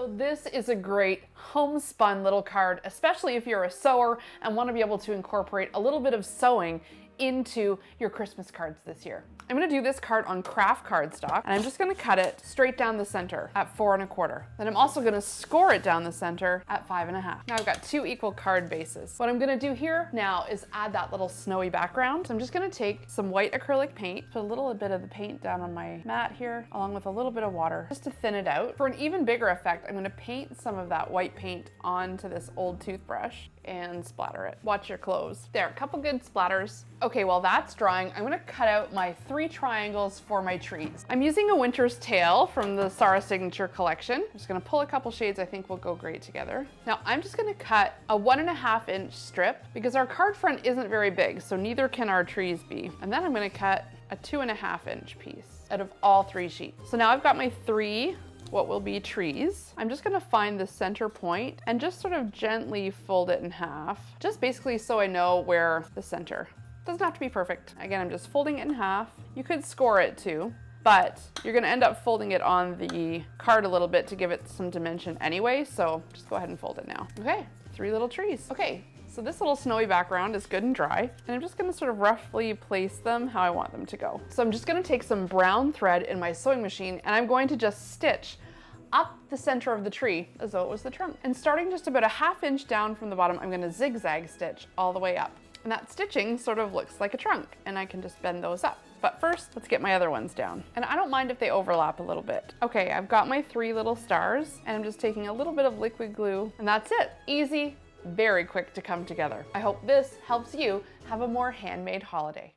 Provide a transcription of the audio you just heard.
So this is a great homespun little card, especially if you're a sewer and want to be able to incorporate a little bit of sewing into your Christmas cards this year. I'm gonna do this card on craft cardstock, and I'm just gonna cut it straight down the center at 4 1/4. Then I'm also gonna score it down the center at 5 1/2. Now I've got 2 equal card bases. What I'm gonna do here now is add that little snowy background. So I'm just gonna take some white acrylic paint, put a little bit of the paint down on my mat here, along with a little bit of water, just to thin it out. For an even bigger effect, I'm gonna paint some of that white paint onto this old toothbrush and splatter it. Watch your clothes. There, a couple good splatters. Okay, while that's drying, I'm gonna cut out my 3 triangles for my trees. I'm using a winter's tale from the Sarah Signature collection. I'm just gonna pull a couple shades I think will go great together. Now I'm just gonna cut a 1 1/2 inch strip because our card front isn't very big, so neither can our trees be. And then I'm gonna cut a 2 1/2 inch piece out of all 3 sheets. So now I've got my 3 what will be trees. I'm just gonna find the center point and just sort of gently fold it in half, just basically so I know where the center. Doesn't have to be perfect. Again, I'm just folding it in half. You could score it too, but you're gonna end up folding it on the card a little bit to give it some dimension anyway, so just go ahead and fold it now. Okay, 3 little trees. Okay, so this little snowy background is good and dry, and I'm just gonna sort of roughly place them how I want them to go. So I'm just gonna take some brown thread in my sewing machine, and I'm going to just stitch up the center of the tree as though it was the trunk. And starting just about a 1/2 inch down from the bottom, I'm gonna zigzag stitch all the way up. And that stitching sort of looks like a trunk, and I can just bend those up. But first, let's get my other ones down. And I don't mind if they overlap a little bit. Okay, I've got my 3 little stars, and I'm just taking a little bit of liquid glue, and that's it. Easy, very quick to come together. I hope this helps you have a more handmade holiday.